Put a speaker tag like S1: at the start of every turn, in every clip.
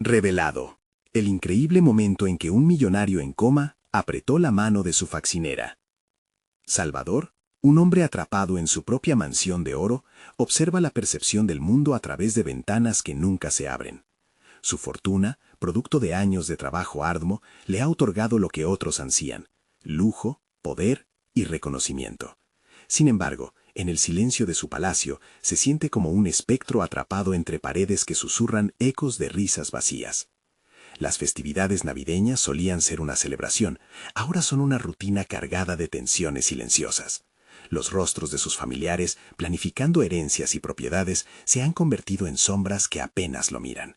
S1: Revelado. El increíble momento en que un millonario en coma apretó la mano de su faccinera. Salvador, un hombre atrapado en su propia mansión de oro, observa la percepción del mundo a través de ventanas que nunca se abren. Su fortuna, producto de años de trabajo arduo, le ha otorgado lo que otros ansían: lujo, poder y reconocimiento. Sin embargo, en el silencio de su palacio, se siente como un espectro atrapado entre paredes que susurran ecos de risas vacías. Las festividades navideñas solían ser una celebración, ahora son una rutina cargada de tensiones silenciosas. Los rostros de sus familiares, planificando herencias y propiedades, se han convertido en sombras que apenas lo miran.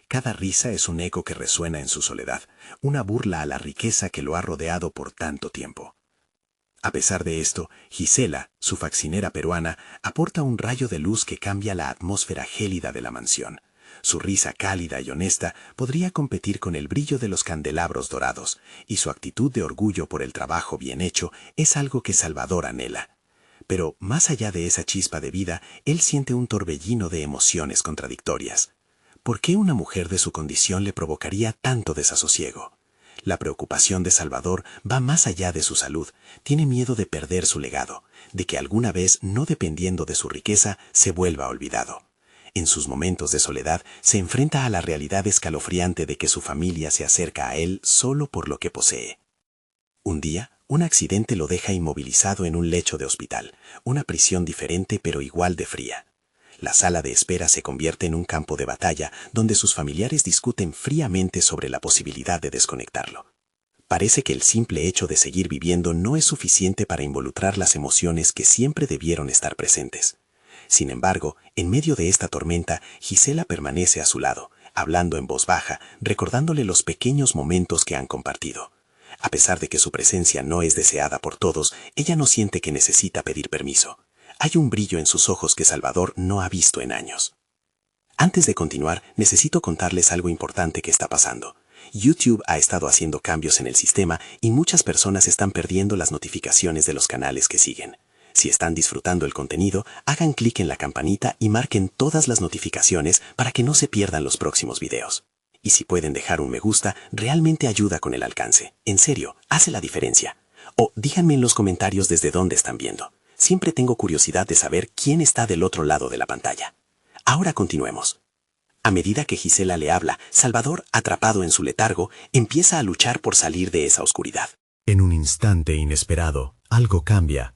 S1: Cada risa es un eco que resuena en su soledad, una burla a la riqueza que lo ha rodeado por tanto tiempo. A pesar de esto, Gisela, su faccinera peruana, aporta un rayo de luz que cambia la atmósfera gélida de la mansión. Su risa cálida y honesta podría competir con el brillo de los candelabros dorados, y su actitud de orgullo por el trabajo bien hecho es algo que Salvador anhela. Pero más allá de esa chispa de vida, él siente un torbellino de emociones contradictorias. ¿Por qué una mujer de su condición le provocaría tanto desasosiego? La preocupación de Salvador va más allá de su salud. Tiene miedo de perder su legado, de que alguna vez, no dependiendo de su riqueza, se vuelva olvidado. En sus momentos de soledad, se enfrenta a la realidad escalofriante de que su familia se acerca a él solo por lo que posee. Un día, un accidente lo deja inmovilizado en un lecho de hospital, una prisión diferente pero igual de fría. La sala de espera se convierte en un campo de batalla donde sus familiares discuten fríamente sobre la posibilidad de desconectarlo. Parece que el simple hecho de seguir viviendo no es suficiente para involucrar las emociones que siempre debieron estar presentes. Sin embargo, en medio de esta tormenta, Gisela permanece a su lado, hablando en voz baja, recordándole los pequeños momentos que han compartido. A pesar de que su presencia no es deseada por todos, ella no siente que necesita pedir permiso. Hay un brillo en sus ojos que Salvador no ha visto en años. Antes de continuar, necesito contarles algo importante que está pasando. YouTube ha estado haciendo cambios en el sistema y muchas personas están perdiendo las notificaciones de los canales que siguen. Si están disfrutando el contenido, hagan clic en la campanita y marquen todas las notificaciones para que no se pierdan los próximos videos. Y si pueden dejar un me gusta, realmente ayuda con el alcance. En serio, hace la diferencia. O díganme en los comentarios desde dónde están viendo. Siempre tengo curiosidad de saber quién está del otro lado de la pantalla. Ahora continuemos. A medida que Gisela le habla, Salvador, atrapado en su letargo, empieza a luchar por salir de esa oscuridad.
S2: En un instante inesperado, algo cambia.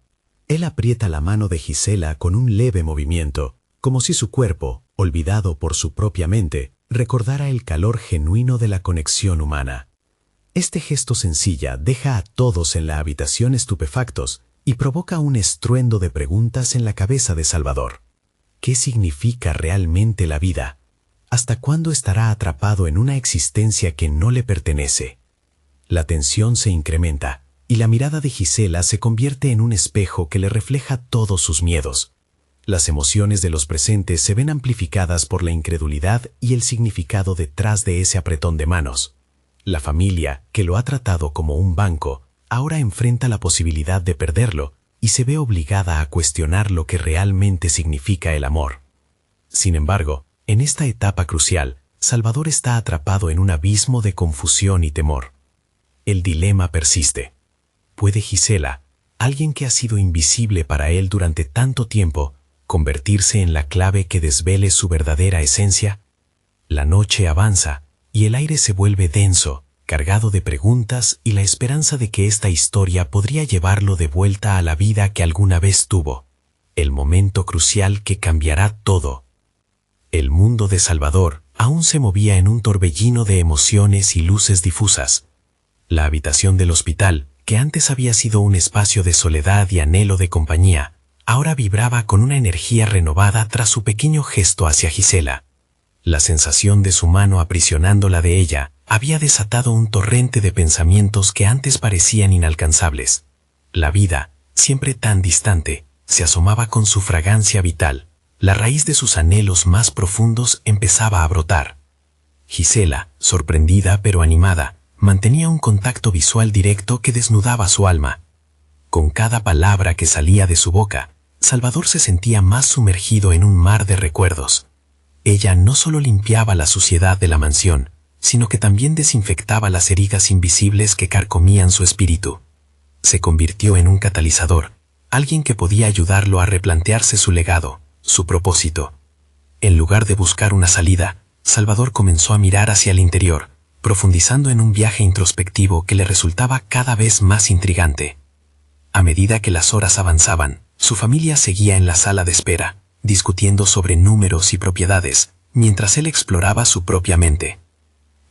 S2: Él aprieta la mano de Gisela con un leve movimiento, como si su cuerpo, olvidado por su propia mente, recordara el calor genuino de la conexión humana. Este gesto sencilla deja a todos en la habitación estupefactos y provoca un estruendo de preguntas en la cabeza de Salvador. ¿Qué significa realmente la vida? ¿Hasta cuándo estará atrapado en una existencia que no le pertenece? La tensión se incrementa y la mirada de Gisela se convierte en un espejo que le refleja todos sus miedos. Las emociones de los presentes se ven amplificadas por la incredulidad y el significado detrás de ese apretón de manos. La familia, que lo ha tratado como un banco, ahora enfrenta la posibilidad de perderlo y se ve obligada a cuestionar lo que realmente significa el amor. Sin embargo, en esta etapa crucial, Salvador está atrapado en un abismo de confusión y temor. El dilema persiste. ¿Puede Gisela, alguien que ha sido invisible para él durante tanto tiempo, convertirse en la clave que desvele su verdadera esencia? La noche avanza y el aire se vuelve denso, cargado de preguntas y la esperanza de que esta historia podría llevarlo de vuelta a la vida que alguna vez tuvo. El momento crucial que cambiará todo. El mundo de Salvador aún se movía en un torbellino de emociones y luces difusas. La habitación del hospital, que antes había sido un espacio de soledad y anhelo de compañía, ahora vibraba con una energía renovada tras su pequeño gesto hacia Gisela. La sensación de su mano aprisionando la de ella había desatado un torrente de pensamientos que antes parecían inalcanzables. La vida, siempre tan distante, se asomaba con su fragancia vital. La raíz de sus anhelos más profundos empezaba a brotar. Gisela, sorprendida pero animada, mantenía un contacto visual directo que desnudaba su alma. Con cada palabra que salía de su boca, Salvador se sentía más sumergido en un mar de recuerdos.
S3: Ella no solo limpiaba la suciedad de la mansión, sino que también desinfectaba las heridas invisibles que carcomían su espíritu. Se convirtió en un catalizador, alguien que podía ayudarlo a replantearse su legado, su propósito. En lugar de buscar una salida, Salvador comenzó a mirar hacia el interior, profundizando en un viaje introspectivo que le resultaba cada vez más intrigante. A medida que las horas avanzaban, su familia seguía en la sala de espera, discutiendo sobre números y propiedades, mientras él exploraba su propia mente.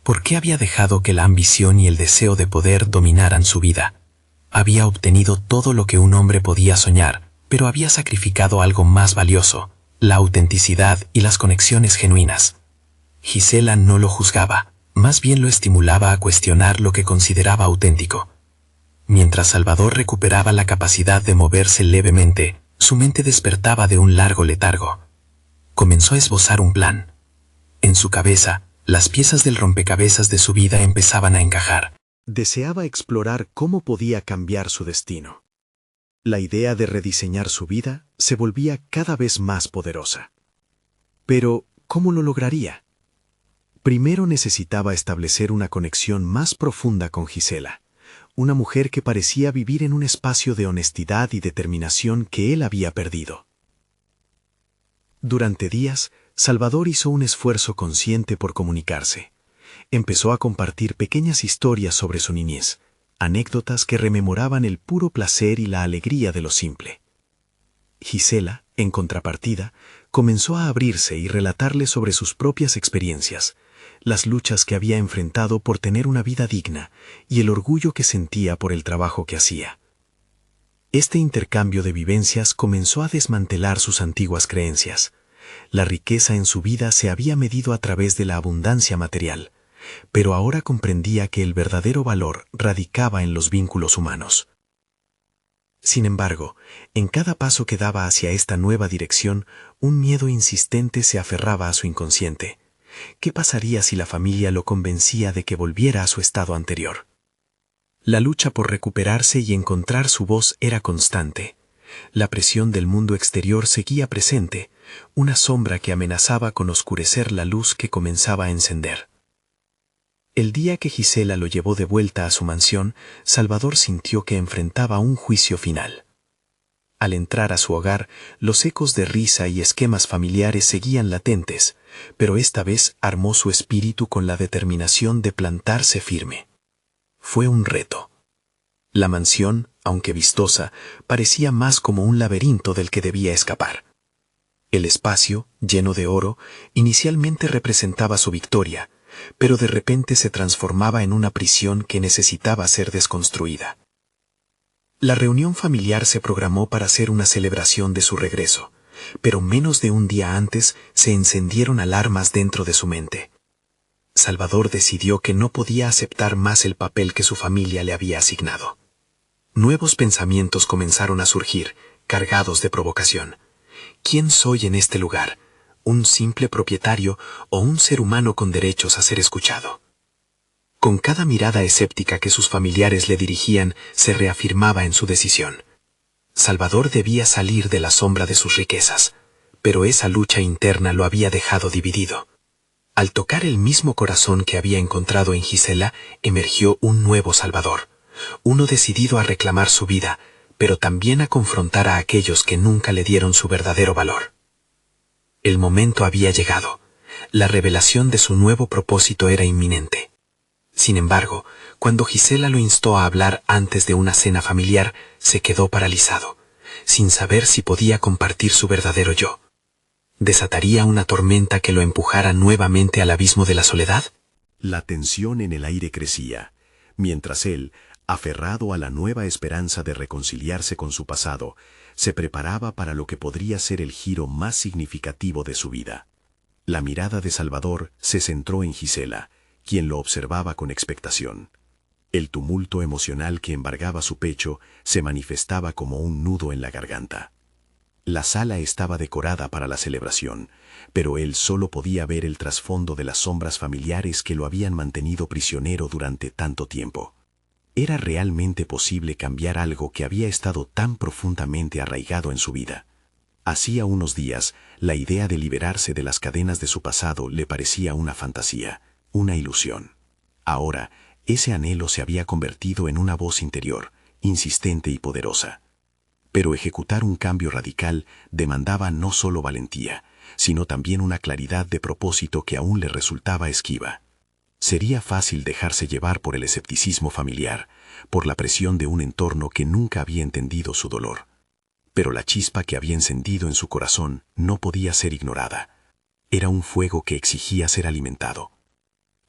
S3: ¿Por qué había dejado que la ambición y el deseo de poder dominaran su vida? Había obtenido todo lo que un hombre podía soñar, pero había sacrificado algo más valioso: la autenticidad y las conexiones genuinas. Gisela no lo juzgaba, más bien lo estimulaba a cuestionar lo que consideraba auténtico. Mientras Salvador recuperaba la capacidad de moverse levemente, su mente despertaba de un largo letargo. Comenzó a esbozar un plan. En su cabeza, las piezas del rompecabezas de su vida empezaban a encajar.
S2: Deseaba explorar cómo podía cambiar su destino. La idea de rediseñar su vida se volvía cada vez más poderosa. Pero, ¿cómo lo lograría? Primero necesitaba establecer una conexión más profunda con Gisela, una mujer que parecía vivir en un espacio de honestidad y determinación que él había perdido. Durante días, Salvador hizo un esfuerzo consciente por comunicarse. Empezó a compartir pequeñas historias sobre su niñez, anécdotas que rememoraban el puro placer y la alegría de lo simple. Gisela, en contrapartida, comenzó a abrirse y relatarle sobre sus propias experiencias, las luchas que había enfrentado por tener una vida digna y el orgullo que sentía por el trabajo que hacía. Este intercambio de vivencias comenzó a desmantelar sus antiguas creencias. La riqueza en su vida se había medido a través de la abundancia material, pero ahora comprendía que el verdadero valor radicaba en los vínculos humanos. Sin embargo, en cada paso que daba hacia esta nueva dirección, un miedo insistente se aferraba a su inconsciente. ¿Qué pasaría si la familia lo convencía de que volviera a su estado anterior? La lucha por recuperarse y encontrar su voz era constante. La presión del mundo exterior seguía presente, una sombra que amenazaba con oscurecer la luz que comenzaba a encender. El día que Gisela lo llevó de vuelta a su mansión, Salvador sintió que enfrentaba un juicio final. Al entrar a su hogar, los ecos de risa y esquemas familiares seguían latentes, pero esta vez armó su espíritu con la determinación de plantarse firme. Fue un reto. La mansión, aunque vistosa, parecía más como un laberinto del que debía escapar. El espacio, lleno de oro, inicialmente representaba su victoria, pero de repente se transformaba en una prisión que necesitaba ser desconstruida. La reunión familiar se programó para hacer una celebración de su regreso, pero menos de un día antes se encendieron alarmas dentro de su mente. Salvador decidió que no podía aceptar más el papel que su familia le había asignado. Nuevos pensamientos comenzaron a surgir, cargados de provocación. ¿Quién soy en este lugar? ¿Un simple propietario o un ser humano con derechos a ser escuchado? Con cada mirada escéptica que sus familiares le dirigían, se reafirmaba en su decisión. Salvador debía salir de la sombra de sus riquezas, pero esa lucha interna lo había dejado dividido. Al tocar el mismo corazón que había encontrado en Gisela, emergió un nuevo Salvador, uno decidido a reclamar su vida, pero también a confrontar a aquellos que nunca le dieron su verdadero valor. El momento había llegado. La revelación de su nuevo propósito era inminente. Sin embargo, cuando Gisela lo instó a hablar antes de una cena familiar, se quedó paralizado, sin saber si podía compartir su verdadero yo. ¿Desataría una tormenta que lo empujara nuevamente al abismo de la soledad?
S1: La tensión en el aire crecía, mientras él, aferrado a la nueva esperanza de reconciliarse con su pasado, se preparaba para lo que podría ser el giro más significativo de su vida. La mirada de Salvador se centró en Gisela, quien lo observaba con expectación. El tumulto emocional que embargaba su pecho se manifestaba como un nudo en la garganta. La sala estaba decorada para la celebración, pero él solo podía ver el trasfondo de las sombras familiares que lo habían mantenido prisionero durante tanto tiempo. ¿Era realmente posible cambiar algo que había estado tan profundamente arraigado en su vida? Hacía unos días, la idea de liberarse de las cadenas de su pasado le parecía una fantasía, una ilusión. Ahora, ese anhelo se había convertido en una voz interior, insistente y poderosa. Pero ejecutar un cambio radical demandaba no solo valentía, sino también una claridad de propósito que aún le resultaba esquiva. Sería fácil dejarse llevar por el escepticismo familiar, por la presión de un entorno que nunca había entendido su dolor. Pero la chispa que había encendido en su corazón no podía ser ignorada. Era un fuego que exigía ser alimentado.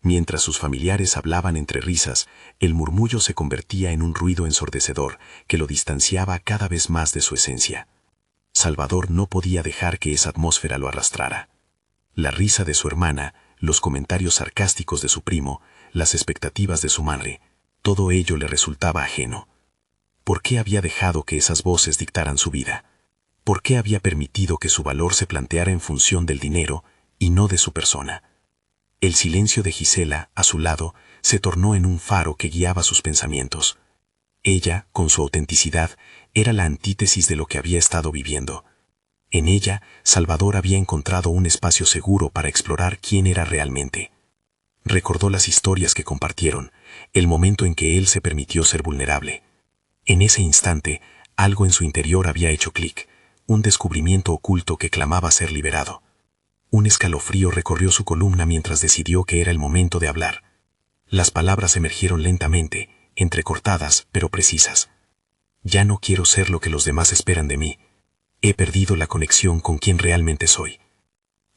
S1: Mientras sus familiares hablaban entre risas, el murmullo se convertía en un ruido ensordecedor que lo distanciaba cada vez más de su esencia. Salvador no podía dejar que esa atmósfera lo arrastrara. La risa de su hermana, los comentarios sarcásticos de su primo, las expectativas de su madre, todo ello le resultaba ajeno. ¿Por qué había dejado que esas voces dictaran su vida? ¿Por qué había permitido que su valor se planteara en función del dinero y no de su persona? El silencio de Gisela, a su lado, se tornó en un faro que guiaba sus pensamientos. Ella, con su autenticidad, era la antítesis de lo que había estado viviendo. En ella, Salvador había encontrado un espacio seguro para explorar quién era realmente. Recordó las historias que compartieron, el momento en que él se permitió ser vulnerable. En ese instante, algo en su interior había hecho clic, un descubrimiento oculto que clamaba ser liberado. Un escalofrío recorrió su columna mientras decidió que era el momento de hablar. Las palabras emergieron lentamente, entrecortadas pero precisas. Ya no quiero ser lo que los demás esperan de mí. He perdido la conexión con quien realmente soy.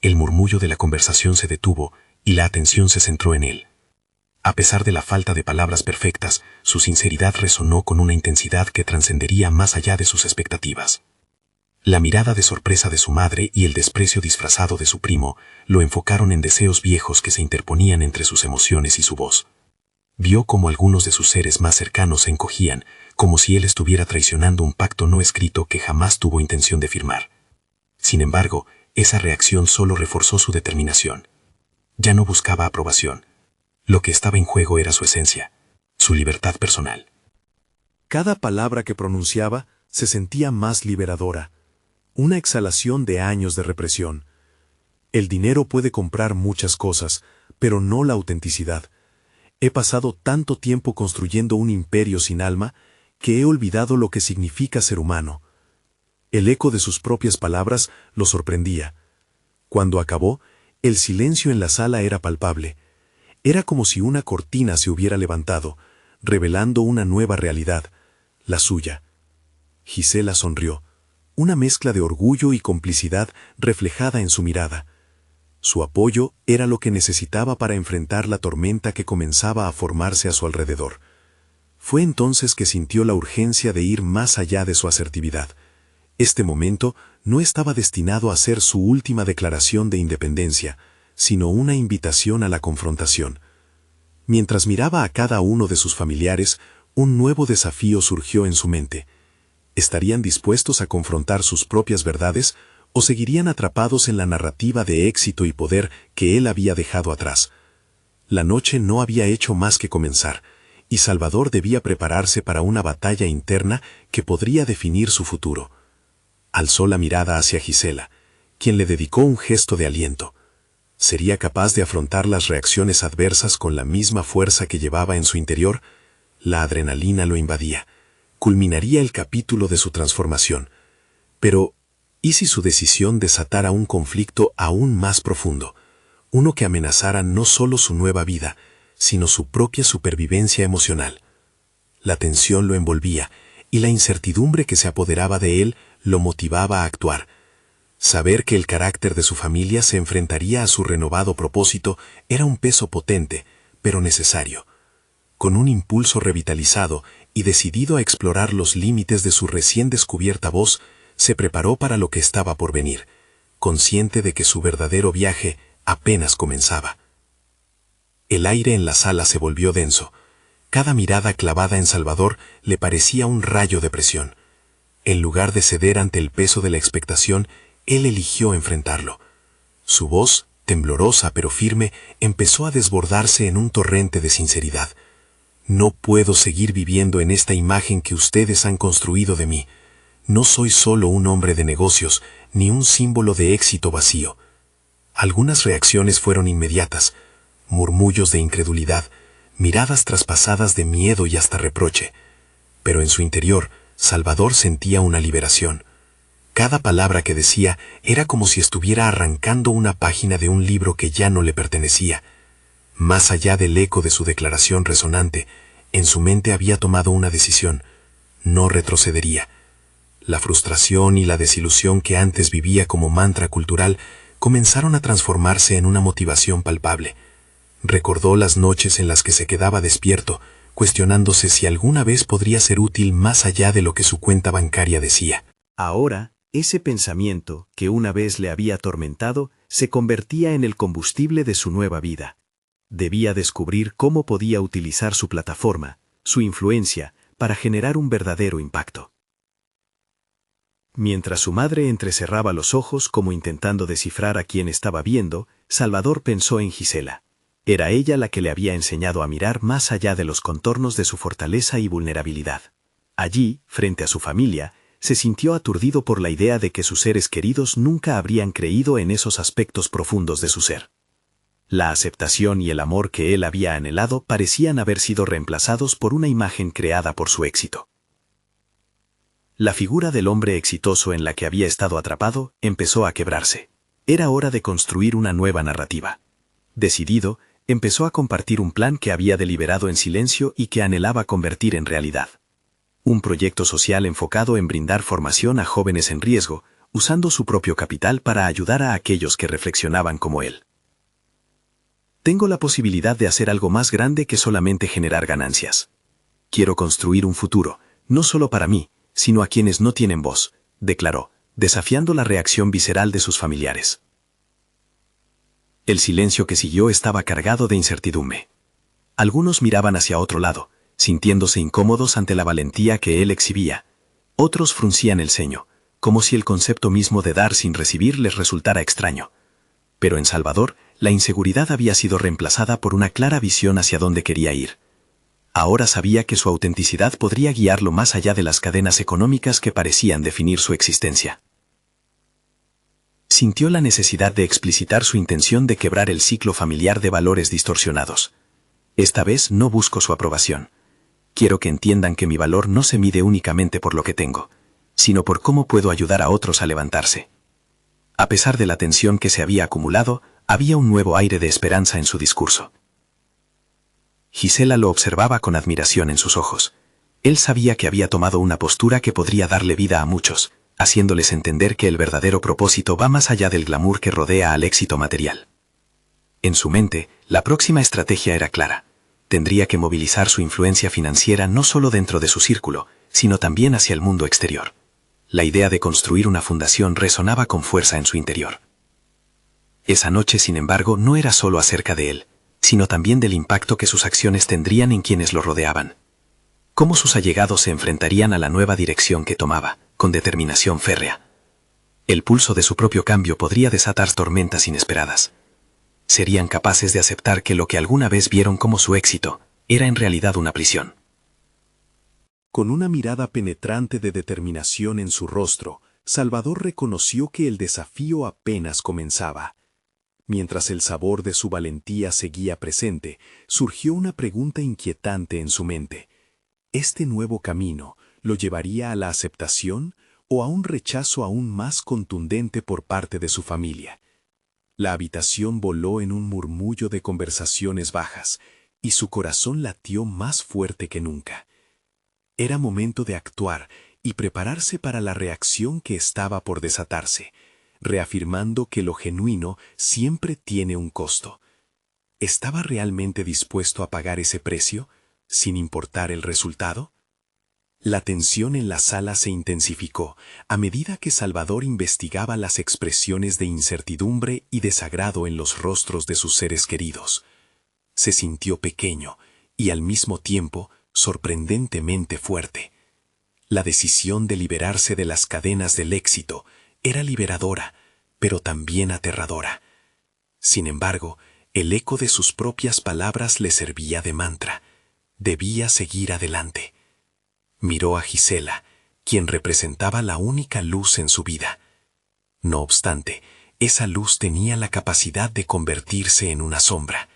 S1: El murmullo de la conversación se detuvo y la atención se centró en él. A pesar de la falta de palabras perfectas, su sinceridad resonó con una intensidad que trascendería más allá de sus expectativas. La mirada de sorpresa de su madre y el desprecio disfrazado de su primo lo enfocaron en deseos viejos que se interponían entre sus emociones y su voz. Vio cómo algunos de sus seres más cercanos se encogían, como si él estuviera traicionando un pacto no escrito que jamás tuvo intención de firmar. Sin embargo, esa reacción solo reforzó su determinación. Ya no buscaba aprobación. Lo que estaba en juego era su esencia, su libertad personal.
S2: Cada palabra que pronunciaba se sentía más liberadora. Una exhalación de años de represión. El dinero puede comprar muchas cosas, pero no la autenticidad. He pasado tanto tiempo construyendo un imperio sin alma que he olvidado lo que significa ser humano. El eco de sus propias palabras lo sorprendía. Cuando acabó, el silencio en la sala era palpable. Era como si una cortina se hubiera levantado, revelando una nueva realidad, la suya. Gisela sonrió. Una mezcla de orgullo y complicidad reflejada en su mirada. Su apoyo era lo que necesitaba para enfrentar la tormenta que comenzaba a formarse a su alrededor. Fue entonces que sintió la urgencia de ir más allá de su asertividad. Este momento no estaba destinado a ser su última declaración de independencia, sino una invitación a la confrontación. Mientras miraba a cada uno de sus familiares, un nuevo desafío surgió en su mente. ¿Estarían dispuestos a confrontar sus propias verdades o seguirían atrapados en la narrativa de éxito y poder que él había dejado atrás? La noche no había hecho más que comenzar, y Salvador debía prepararse para una batalla interna que podría definir su futuro. Alzó la mirada hacia Gisela, quien le dedicó un gesto de aliento. ¿Sería capaz de afrontar las reacciones adversas con la misma fuerza que llevaba en su interior? La adrenalina lo invadía. Culminaría el capítulo de su transformación. Pero, ¿y si su decisión desatara un conflicto aún más profundo? Uno que amenazara no solo su nueva vida, sino su propia supervivencia emocional. La tensión lo envolvía, y la incertidumbre que se apoderaba de él lo motivaba a actuar. Saber que el carácter de su familia se enfrentaría a su renovado propósito era un peso potente, pero necesario. Con un impulso revitalizado y decidido a explorar los límites de su recién descubierta voz, se preparó para lo que estaba por venir, consciente de que su verdadero viaje apenas comenzaba. El aire en la sala se volvió denso. Cada mirada clavada en Salvador le parecía un rayo de presión. En lugar de ceder ante el peso de la expectación, él eligió enfrentarlo. Su voz, temblorosa pero firme, empezó a desbordarse en un torrente de sinceridad. No puedo seguir viviendo en esta imagen que ustedes han construido de mí.
S3: No soy solo un hombre de negocios, ni un símbolo de éxito vacío. Algunas reacciones fueron inmediatas, murmullos de incredulidad, miradas traspasadas de miedo y hasta reproche. Pero en su interior, Salvador sentía una liberación. Cada palabra que decía era como si estuviera arrancando una página de un libro que ya no le pertenecía. Más allá del eco de su declaración resonante, en su mente había tomado una decisión. No retrocedería. La frustración y la desilusión que antes vivía como mantra cultural comenzaron a transformarse en una motivación palpable. Recordó las noches en las que se quedaba despierto, cuestionándose si alguna vez podría ser útil más allá de lo que su cuenta bancaria decía.
S2: Ahora, ese pensamiento, que una vez le había atormentado, se convertía en el combustible de su nueva vida. Debía descubrir cómo podía utilizar su plataforma, su influencia, para generar un verdadero impacto. Mientras su madre entrecerraba los ojos como intentando descifrar a quién estaba viendo, Salvador pensó en Gisela. Era ella la que le había enseñado a mirar más allá de los contornos de su fortaleza y vulnerabilidad. Allí, frente a su familia, se sintió aturdido por la idea de que sus seres queridos nunca habrían creído en esos aspectos profundos de su ser. La aceptación y el amor que él había anhelado parecían haber sido reemplazados por una imagen creada por su éxito. La figura del hombre exitoso en la que había estado atrapado empezó a quebrarse. Era hora de construir una nueva narrativa. Decidido, empezó a compartir un plan que había deliberado en silencio y que anhelaba convertir en realidad. Un proyecto social enfocado en brindar formación a jóvenes en riesgo, usando su propio capital para ayudar a aquellos que reflexionaban como él. Tengo la posibilidad de hacer algo más grande que solamente generar ganancias. Quiero construir un futuro, no solo para mí, sino a quienes no tienen voz, declaró, desafiando la reacción visceral de sus familiares. El silencio que siguió estaba cargado de incertidumbre. Algunos miraban hacia otro lado, sintiéndose incómodos ante la valentía que él exhibía. Otros fruncían el ceño, como si el concepto mismo de dar sin recibir les resultara extraño. Pero en Salvador, la inseguridad había sido reemplazada por una clara visión hacia dónde quería ir. Ahora sabía que su autenticidad podría guiarlo más allá de las cadenas económicas que parecían definir su existencia. Sintió la necesidad de explicitar su intención de quebrar el ciclo familiar de valores distorsionados. Esta vez no busco su aprobación. Quiero que entiendan que mi valor no se mide únicamente por lo que tengo, sino por cómo puedo ayudar a otros a levantarse. A pesar de la tensión que se había acumulado, había un nuevo aire de esperanza en su discurso. Gisela lo observaba con admiración en sus ojos. Él sabía que había tomado una postura que podría darle vida a muchos, haciéndoles entender que el verdadero propósito va más allá del glamour que rodea al éxito material. En su mente, la próxima estrategia era clara. Tendría que movilizar su influencia financiera no solo dentro de su círculo, sino también hacia el mundo exterior. La idea de construir una fundación resonaba con fuerza en su interior. Esa noche, sin embargo, no era solo acerca de él, sino también del impacto que sus acciones tendrían en quienes lo rodeaban. Cómo sus allegados se enfrentarían a la nueva dirección que tomaba, con determinación férrea. El pulso de su propio cambio podría desatar tormentas inesperadas. Serían capaces de aceptar que lo que alguna vez vieron como su éxito, era en realidad una prisión.
S1: Con una mirada penetrante de determinación en su rostro, Salvador reconoció que el desafío apenas comenzaba. Mientras el sabor de su valentía seguía presente, surgió una pregunta inquietante en su mente. ¿Este nuevo camino lo llevaría a la aceptación o a un rechazo aún más contundente por parte de su familia? La habitación voló en un murmullo de conversaciones bajas, y su corazón latió más fuerte que nunca. Era momento de actuar y prepararse para la reacción que estaba por desatarse, reafirmando que lo genuino siempre tiene un costo. ¿Estaba realmente dispuesto a pagar ese precio, sin importar el resultado? La tensión en la sala se intensificó a medida que Salvador investigaba las expresiones de incertidumbre y desagrado en los rostros de sus seres queridos. Se sintió pequeño y al mismo tiempo sorprendentemente fuerte. La decisión de liberarse de las cadenas del éxito era liberadora, pero también aterradora. Sin embargo, el eco de sus propias palabras le servía de mantra. Debía seguir adelante. Miró a Gisela,
S3: quien representaba la única luz en su vida. No obstante, esa luz tenía la capacidad de convertirse en una sombra.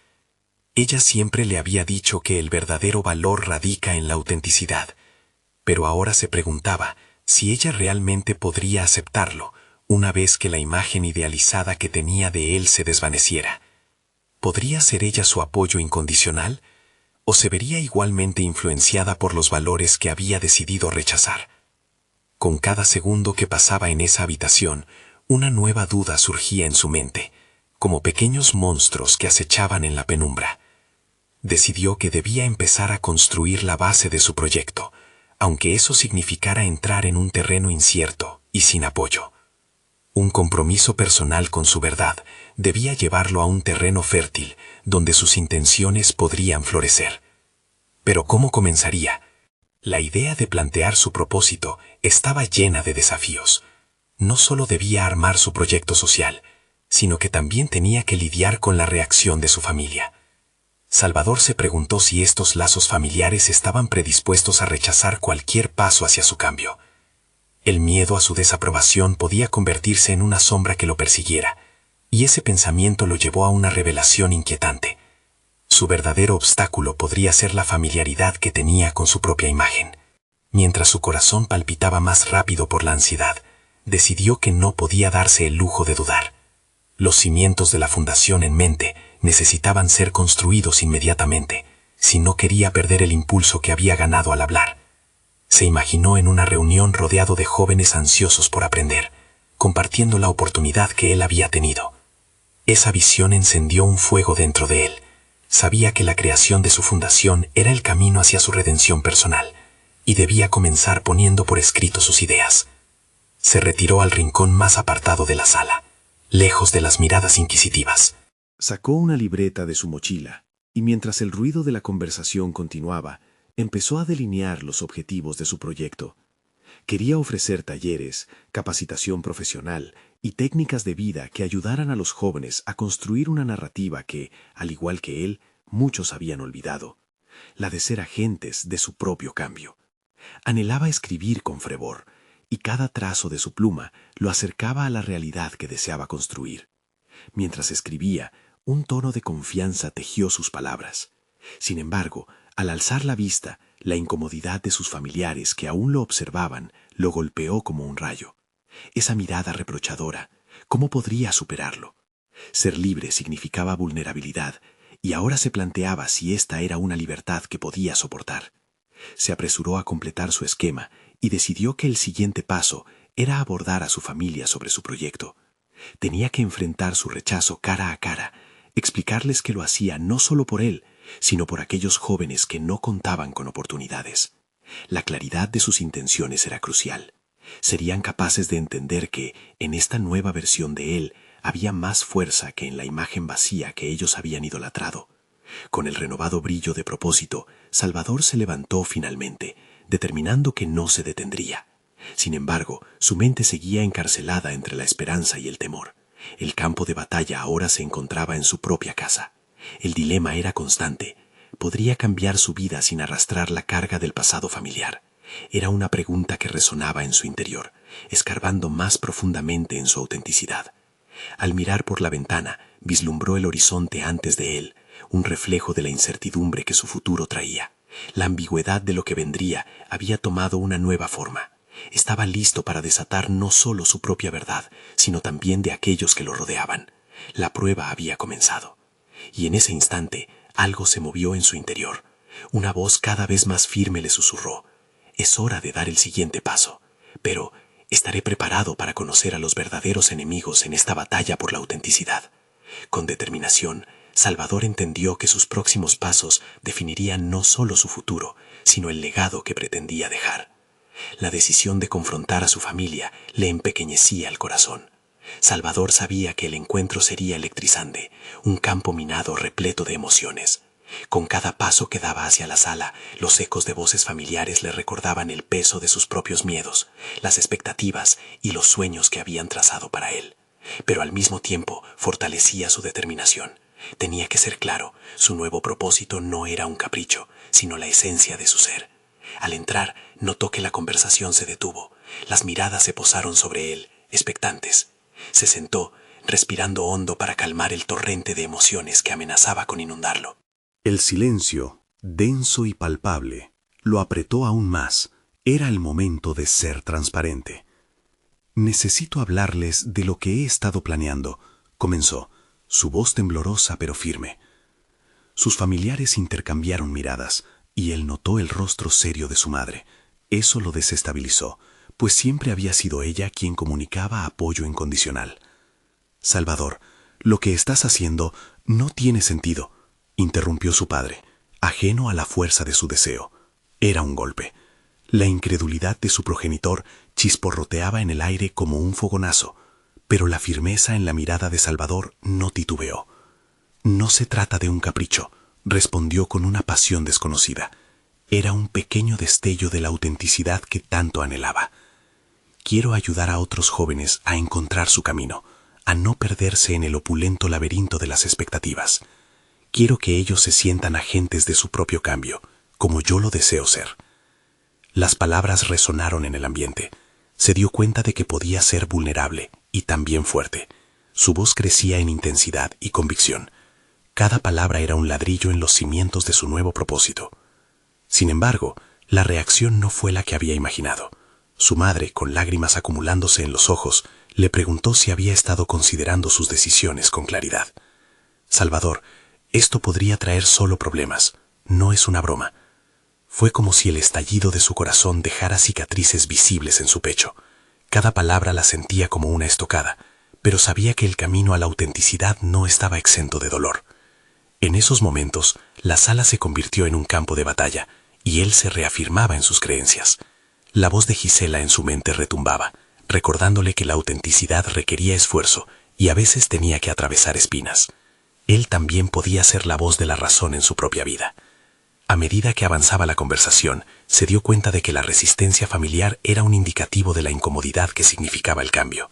S3: Ella siempre le había dicho que el verdadero valor radica en la autenticidad, pero ahora se preguntaba si ella realmente podría aceptarlo una vez que la imagen idealizada que tenía de él se desvaneciera. ¿Podría ser ella su apoyo incondicional? ¿O se vería igualmente influenciada por los valores que había decidido rechazar? Con cada segundo que pasaba en esa habitación, una nueva duda surgía en su mente, como pequeños monstruos que acechaban en la penumbra. Decidió que debía empezar a construir la base de su proyecto, aunque eso significara entrar en un terreno incierto y sin apoyo. Un compromiso personal con su verdad debía llevarlo a un terreno fértil donde sus intenciones podrían florecer. Pero ¿cómo comenzaría? La idea de plantear su propósito estaba llena de desafíos. No solo debía armar su proyecto social, sino que también tenía que lidiar con la reacción de su familia. Salvador se preguntó si estos lazos familiares estaban predispuestos a rechazar cualquier paso hacia su cambio. El miedo a su desaprobación podía convertirse en una sombra que lo persiguiera, y ese pensamiento lo llevó a una revelación inquietante. Su verdadero obstáculo podría ser la familiaridad que tenía con su propia imagen. Mientras su corazón palpitaba más rápido por la ansiedad, decidió que no podía darse el lujo de dudar. Los cimientos de la fundación en mente necesitaban ser construidos inmediatamente, si no quería perder el impulso que había ganado al hablar. Se imaginó en una reunión rodeado de jóvenes ansiosos por aprender, compartiendo la oportunidad que él había tenido. Esa visión encendió un fuego dentro de él. Sabía que la creación de su fundación era el camino hacia su redención personal, y debía comenzar poniendo por escrito sus ideas. Se retiró al rincón más apartado de la sala, lejos de las miradas inquisitivas.
S1: Sacó una libreta de su mochila, y mientras el ruido de la conversación continuaba, empezó a delinear los objetivos de su proyecto. Quería ofrecer talleres, capacitación profesional y técnicas de vida que ayudaran a los jóvenes a construir una narrativa que, al igual que él, muchos habían olvidado, la de ser agentes de su propio cambio. Anhelaba escribir con fervor, y cada trazo de su pluma lo acercaba a la realidad que deseaba construir. Mientras escribía, un tono de confianza tejió sus palabras. Sin embargo, al alzar la vista, la incomodidad de sus familiares que aún lo observaban lo golpeó como un rayo. Esa mirada reprochadora, ¿cómo podría superarlo? Ser libre significaba vulnerabilidad, y ahora se planteaba si esta era una libertad que podía soportar. Se apresuró a completar su esquema y decidió que el siguiente paso era abordar a su familia sobre su proyecto. Tenía que enfrentar su rechazo cara a cara, explicarles que lo hacía no solo por él, sino por aquellos jóvenes que no contaban con oportunidades. La claridad de sus intenciones era crucial. Serían capaces de entender que, en esta nueva versión de él, había más fuerza que en la imagen vacía que ellos habían idolatrado. Con el renovado brillo de propósito, Salvador se levantó finalmente, determinando que no se detendría. Sin embargo, su mente seguía encarcelada entre la esperanza y el temor. El campo de batalla ahora se encontraba en su propia casa. El dilema era constante. ¿Podría cambiar su vida sin arrastrar la carga del pasado familiar? Era una pregunta que resonaba en su interior, escarbando más profundamente en su autenticidad. Al mirar por la ventana, vislumbró el horizonte antes de él, un reflejo de la incertidumbre que su futuro traía. La ambigüedad de lo que vendría había tomado una nueva forma. Estaba listo para desatar no solo su propia verdad, sino también de aquellos que lo rodeaban. La prueba había comenzado. Y en ese instante, algo se movió en su interior. Una voz cada vez más firme le susurró: «Es hora de dar el siguiente paso, pero estaré preparado para conocer a los verdaderos enemigos en esta batalla por la autenticidad». Con determinación, Salvador entendió que sus próximos pasos definirían no solo su futuro, sino el legado que pretendía dejar. La decisión de confrontar a su familia le empequeñecía el corazón. Salvador sabía que el encuentro sería electrizante, un campo minado repleto de emociones. Con cada paso que daba hacia la sala, los ecos de voces familiares le recordaban el peso de sus propios miedos, las expectativas y los sueños que habían trazado para él. Pero al mismo tiempo fortalecía su determinación. Tenía que ser claro, su nuevo propósito no era un capricho, sino la esencia de su ser.
S3: Al entrar, notó que la conversación se detuvo. Las miradas se posaron sobre él, expectantes. Se sentó, respirando hondo para calmar el torrente de emociones que amenazaba con inundarlo.
S2: El silencio, denso y palpable, lo apretó aún más. Era el momento de ser transparente. «Necesito hablarles de lo que he estado planeando», comenzó, su voz temblorosa pero firme. Sus familiares intercambiaron miradas, y él notó el rostro serio de su madre. Eso lo desestabilizó, pues siempre había sido ella quien comunicaba apoyo incondicional. «Salvador, lo que estás haciendo no tiene sentido», interrumpió su padre, ajeno a la fuerza de su deseo. Era un golpe. La incredulidad de su progenitor chisporroteaba en el aire como un fogonazo, pero la firmeza en la mirada de Salvador no titubeó. «No se trata de un capricho», respondió con una pasión desconocida. Era un pequeño destello de la autenticidad que tanto anhelaba. «Quiero ayudar a otros jóvenes a encontrar su camino, a no perderse en el opulento laberinto de las expectativas. Quiero que ellos se sientan agentes de su propio cambio, como yo lo deseo ser». Las palabras resonaron en el ambiente. Se dio cuenta de que podía ser vulnerable y también fuerte. Su voz crecía en intensidad y convicción. Cada palabra era un ladrillo en los cimientos de su nuevo propósito. Sin embargo, la reacción no fue la que había imaginado. Su madre, con lágrimas acumulándose en los ojos, le preguntó si había estado considerando sus decisiones con claridad. «Salvador, esto podría traer solo problemas. No es una broma». Fue como si el estallido de su corazón dejara cicatrices visibles en su pecho. Cada palabra la sentía como una estocada, pero sabía que el camino a la autenticidad no estaba exento de dolor. En esos momentos, la sala se convirtió en un campo de batalla, y él se reafirmaba en sus creencias. La voz de Gisela en su mente retumbaba, recordándole que la autenticidad requería esfuerzo y a veces tenía que atravesar espinas. Él también podía ser la voz de la razón en su propia vida. A medida que avanzaba la conversación, se dio cuenta de que la resistencia familiar era un indicativo de la incomodidad que significaba el cambio,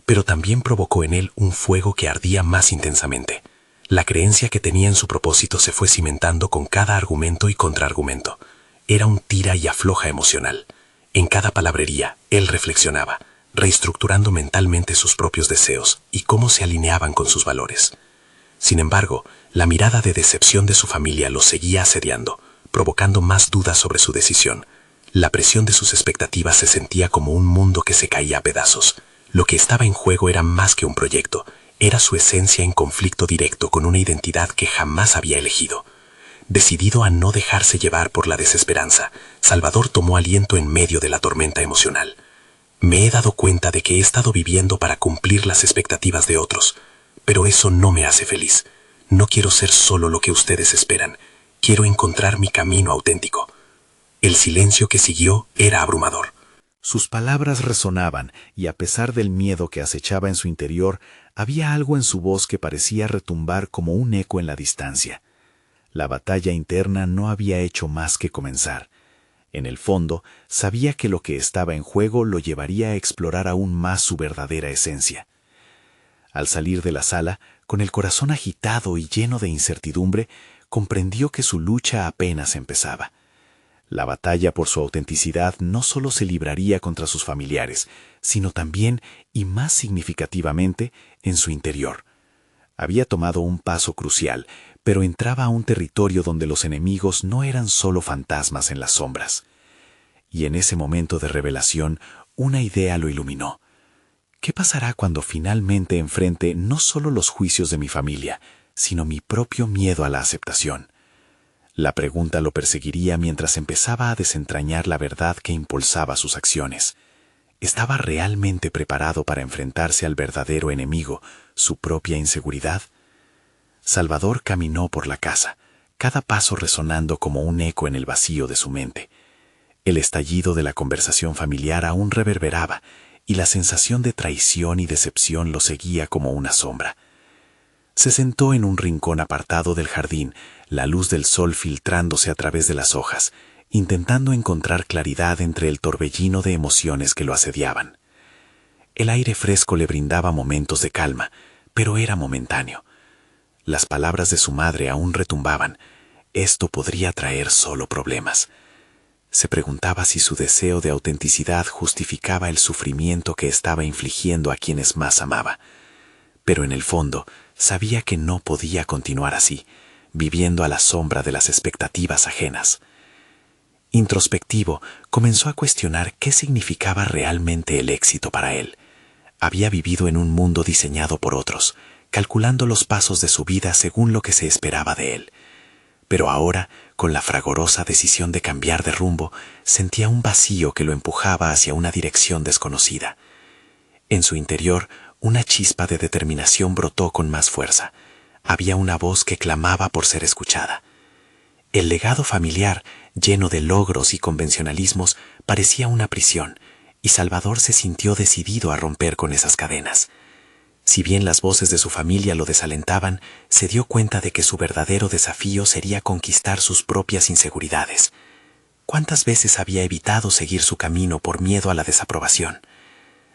S2: pero también provocó en él un fuego que ardía más intensamente. La creencia que tenía en su propósito se fue cimentando con cada argumento y contraargumento. Era un tira y afloja emocional. En cada palabrería, él reflexionaba, reestructurando mentalmente sus propios deseos y cómo se alineaban con sus valores. Sin embargo, la mirada de decepción de su familia lo seguía asediando, provocando más dudas sobre su decisión. La presión de sus expectativas se sentía como un mundo que se caía a pedazos. Lo que estaba en juego era más que un proyecto, era su esencia en conflicto directo con una identidad que jamás había elegido. Decidido a no dejarse llevar por la desesperanza, Salvador tomó aliento en medio de la tormenta emocional. «Me he dado cuenta de que he estado viviendo para cumplir las expectativas de otros, pero eso no me hace feliz. No quiero ser solo lo que ustedes esperan. Quiero encontrar mi camino auténtico». El silencio que siguió era abrumador. Sus palabras resonaban, y a pesar del miedo que acechaba en su interior, había algo en su voz que parecía retumbar como un eco en la distancia. La batalla interna no había hecho más que comenzar. En el fondo, sabía que lo que estaba en juego lo llevaría a explorar aún más su verdadera esencia. Al salir de la sala, con el corazón agitado y lleno de incertidumbre, comprendió que su lucha apenas empezaba. La batalla por su autenticidad no solo se libraría contra sus familiares, sino también, y más significativamente, en su interior. Había tomado un paso crucial, pero entraba a un territorio donde los enemigos no eran solo fantasmas en las sombras. Y en ese momento de revelación, una idea lo iluminó. ¿Qué pasará cuando finalmente enfrente no solo los juicios de mi familia, sino mi propio miedo a la aceptación? La pregunta lo perseguiría mientras empezaba a desentrañar la verdad que impulsaba sus acciones. ¿Estaba realmente preparado para enfrentarse al verdadero enemigo, su propia inseguridad? Salvador caminó por la casa, cada paso resonando como un eco en el vacío de su mente. El estallido de la conversación familiar aún reverberaba, y la sensación de traición y decepción lo seguía como una sombra. Se sentó en un rincón apartado del jardín, la luz del sol filtrándose a través de las hojas, intentando encontrar claridad entre el torbellino de emociones que lo asediaban. El aire fresco le brindaba momentos de calma, pero era momentáneo. Las palabras de su madre aún retumbaban. Esto podría traer solo problemas.
S3: Se preguntaba si su deseo de autenticidad justificaba el sufrimiento que estaba infligiendo a quienes más amaba. Pero en el fondo sabía que no podía continuar así, viviendo a la sombra de las expectativas ajenas. Introspectivo, comenzó a cuestionar qué significaba realmente el éxito para él. Había vivido en un mundo diseñado por otros, calculando los pasos de su vida según lo que se esperaba de él. Pero ahora, con la fragorosa decisión de cambiar de rumbo, sentía un vacío que lo empujaba hacia una dirección desconocida. En su interior, una chispa de determinación brotó con más fuerza. Había una voz que clamaba por ser escuchada. El legado familiar, lleno de logros y convencionalismos, parecía una prisión, y Salvador se sintió decidido a romper con esas cadenas. Si bien las voces de su familia lo desalentaban, se dio cuenta de que su verdadero desafío sería conquistar sus propias inseguridades. ¿Cuántas veces había evitado seguir su camino por miedo a la desaprobación?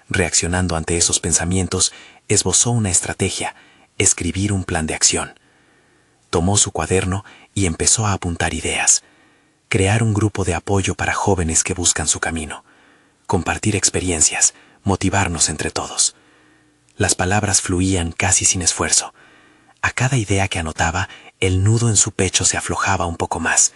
S3: Reaccionando ante esos pensamientos, esbozó una estrategia: escribir un plan de acción. Tomó su cuaderno y empezó a apuntar ideas. Crear un grupo de apoyo para jóvenes que buscan su camino. Compartir experiencias, motivarnos entre todos. Las palabras fluían casi sin esfuerzo. A cada idea que anotaba, el nudo en su pecho se aflojaba un poco más.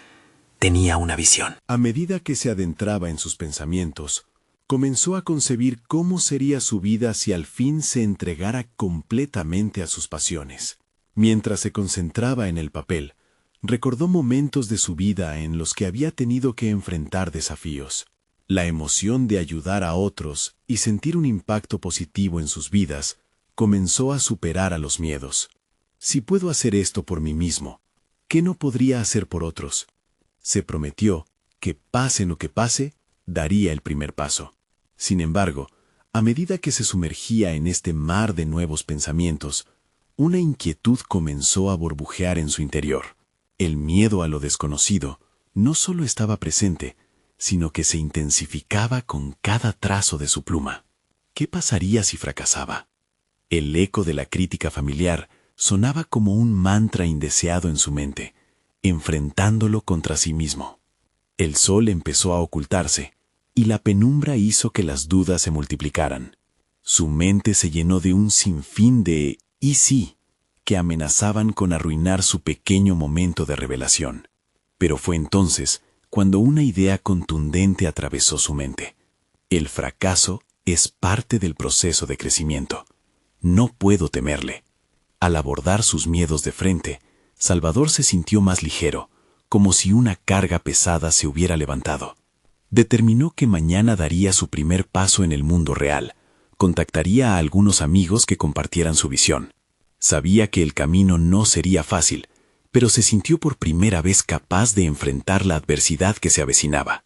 S3: Tenía una visión.
S1: A medida que se adentraba en sus pensamientos, comenzó a concebir cómo sería su vida si al fin se entregara completamente a sus pasiones. Mientras se concentraba en el papel, recordó momentos de su vida en los que había tenido que enfrentar desafíos. La emoción de ayudar a otros y sentir un impacto positivo en sus vidas comenzó a superar a los miedos. Si puedo hacer esto por mí mismo, ¿qué no podría hacer por otros? Se prometió que, pase lo que pase, daría el primer paso. Sin embargo, a medida que se sumergía en este mar de nuevos pensamientos, una inquietud comenzó a burbujear en su interior. El miedo a lo desconocido no solo estaba presente, sino que se intensificaba con cada trazo de su pluma. ¿Qué pasaría si fracasaba? El eco de la crítica familiar sonaba como un mantra indeseado en su mente, enfrentándolo contra sí mismo. El sol empezó a ocultarse, y la penumbra hizo que las dudas se multiplicaran. Su mente se llenó de un sinfín de «y sí» que amenazaban con arruinar su pequeño momento de revelación. Pero fue entonces cuando una idea contundente atravesó su mente. El fracaso es parte del proceso de crecimiento. No puedo temerle. Al abordar sus miedos de frente, Salvador se sintió más ligero, como si una carga pesada se hubiera levantado. Determinó que mañana daría su primer paso en el mundo real. Contactaría a algunos amigos que compartieran su visión. Sabía que el camino no sería fácil, pero se sintió por primera vez capaz de enfrentar la adversidad que se avecinaba.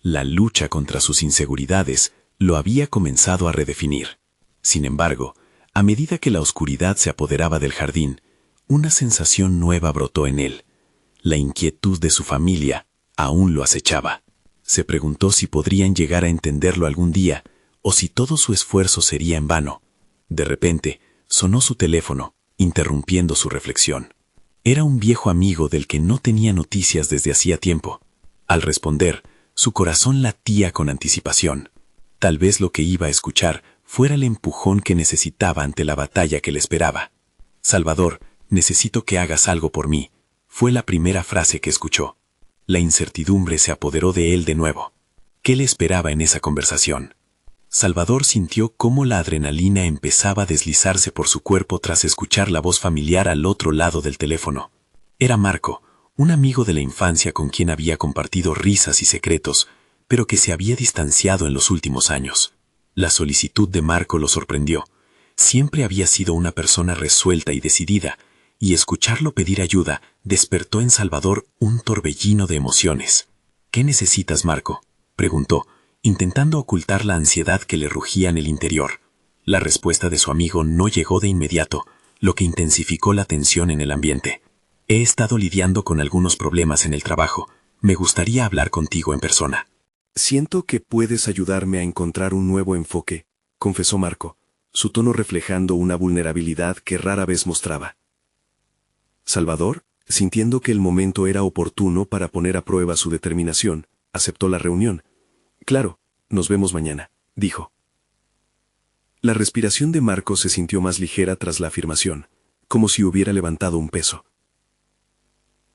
S1: La lucha contra sus inseguridades lo había comenzado a redefinir. Sin embargo, a medida que la oscuridad se apoderaba del jardín, una sensación nueva brotó en él. La inquietud de su familia aún lo acechaba. Se preguntó si podrían llegar a entenderlo algún día, o si todo su esfuerzo sería en vano. De repente, sonó su teléfono, interrumpiendo su reflexión. Era un viejo amigo del que no tenía noticias desde hacía tiempo. Al responder, su corazón latía con anticipación. Tal vez lo que iba a escuchar fuera el empujón que necesitaba ante la batalla que le esperaba. «Salvador, necesito que hagas algo por mí», fue la primera frase que escuchó. La incertidumbre se apoderó de él de nuevo. ¿Qué le esperaba en esa conversación? Salvador sintió cómo la adrenalina empezaba a deslizarse por su cuerpo tras escuchar la voz familiar al otro lado del teléfono. Era Marco, un amigo de la infancia con quien había compartido risas y secretos, pero que se había distanciado en los últimos años. La solicitud de Marco lo sorprendió. Siempre había sido una persona resuelta y decidida, y escucharlo pedir ayuda despertó en Salvador un torbellino de emociones. «¿Qué necesitas, Marco?», preguntó, intentando ocultar la ansiedad que le rugía en el interior. La respuesta de su amigo no llegó de inmediato, lo que intensificó la tensión en el ambiente. «He estado lidiando con algunos problemas en el trabajo. Me gustaría hablar contigo en persona». «Siento que puedes ayudarme a encontrar un nuevo enfoque», confesó Marco, su tono reflejando una vulnerabilidad que rara vez mostraba. Salvador, sintiendo que el momento era oportuno para poner a prueba su determinación,
S4: aceptó la reunión. Claro, nos vemos mañana, dijo. La respiración de Marco se sintió más ligera tras la afirmación, como si hubiera levantado un peso.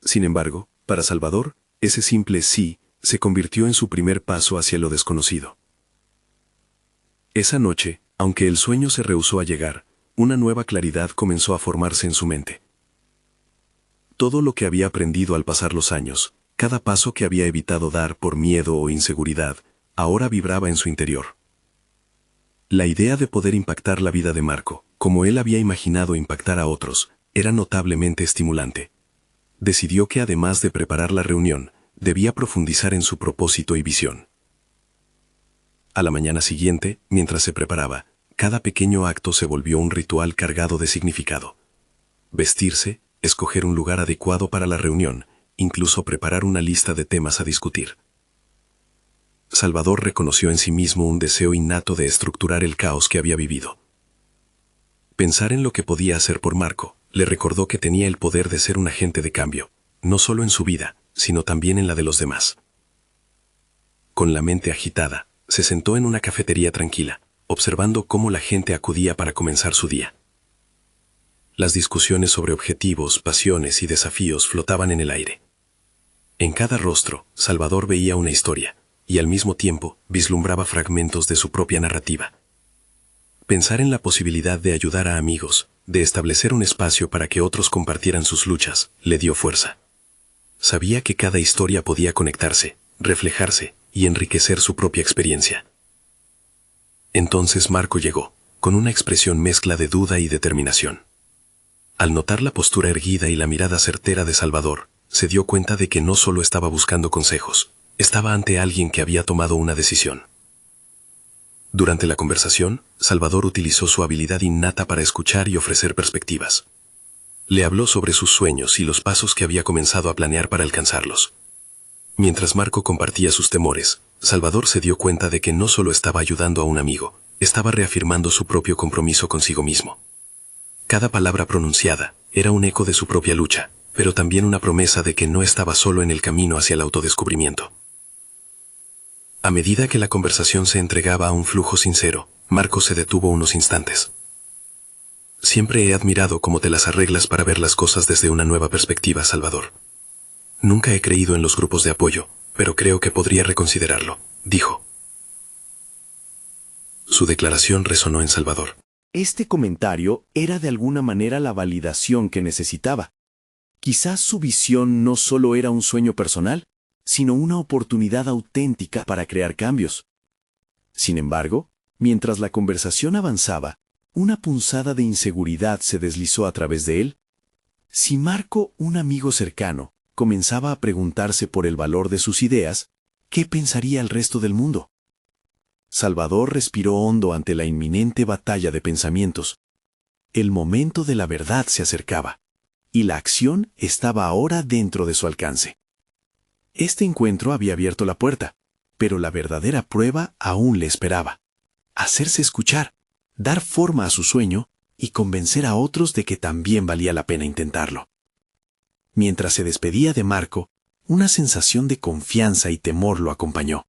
S4: Sin embargo, para Salvador, ese simple sí se convirtió en su primer paso hacia lo desconocido. Esa noche, aunque el sueño se rehusó a llegar, una nueva claridad comenzó a formarse en su mente. Todo lo que había aprendido al pasar los años, cada paso que había evitado dar por miedo o inseguridad, ahora vibraba en su interior. La idea de poder impactar la vida de Marco, como él había imaginado impactar a otros, era notablemente estimulante. Decidió que además de preparar la reunión, debía profundizar en su propósito y visión. A la mañana siguiente, mientras se preparaba, cada pequeño acto se volvió un ritual cargado de significado. Vestirse, escoger un lugar adecuado para la reunión, incluso preparar una lista de temas a discutir. Salvador reconoció en sí mismo un deseo innato de estructurar el caos que había vivido. Pensar en lo que podía hacer por Marco le recordó que tenía el poder de ser un agente de cambio, no solo en su vida, sino también en la de los demás. Con la mente agitada, se sentó en una cafetería tranquila, observando cómo la gente acudía para comenzar su día. Las discusiones sobre objetivos, pasiones y desafíos flotaban en el aire. En cada rostro, Salvador veía una historia, y al mismo tiempo vislumbraba fragmentos de su propia narrativa. Pensar en la posibilidad de ayudar a amigos, de establecer un espacio para que otros compartieran sus luchas, le dio fuerza. Sabía que cada historia podía conectarse, reflejarse y enriquecer su propia experiencia. Entonces Marco llegó, con una expresión mezcla de duda y determinación. Al notar la postura erguida y la mirada certera de Salvador, se dio cuenta de que no solo estaba buscando consejos, estaba ante alguien que había tomado una decisión. Durante la conversación, Salvador utilizó su habilidad innata para escuchar y ofrecer perspectivas. Le habló sobre sus sueños y los pasos que había comenzado a planear para alcanzarlos. Mientras Marco compartía sus temores, Salvador se dio cuenta de que no solo estaba ayudando a un amigo, estaba reafirmando su propio compromiso consigo mismo. Cada palabra pronunciada era un eco de su propia lucha, pero también una promesa de que no estaba solo en el camino hacia el autodescubrimiento. A medida que la conversación se entregaba a un flujo sincero, Marco se detuvo unos instantes. Siempre he admirado cómo te las arreglas para ver las cosas desde una nueva perspectiva, Salvador. Nunca he creído en los grupos de apoyo, pero creo que podría reconsiderarlo, dijo. Su declaración resonó en Salvador.
S1: Este comentario era de alguna manera la validación que necesitaba. Quizás su visión no solo era un sueño personal, sino una oportunidad auténtica para crear cambios. Sin embargo, mientras la conversación avanzaba, una punzada de inseguridad se deslizó a través de él. Si Marco, un amigo cercano, comenzaba a preguntarse por el valor de sus ideas, ¿qué pensaría el resto del mundo? Salvador respiró hondo ante la inminente batalla de pensamientos. El momento de la verdad se acercaba, y la acción estaba ahora dentro de su alcance. Este encuentro había abierto la puerta, pero la verdadera prueba aún le esperaba. Hacerse escuchar, dar forma a su sueño y convencer a otros de que también valía la pena intentarlo. Mientras se despedía de Marco, una sensación de confianza y temor lo acompañó.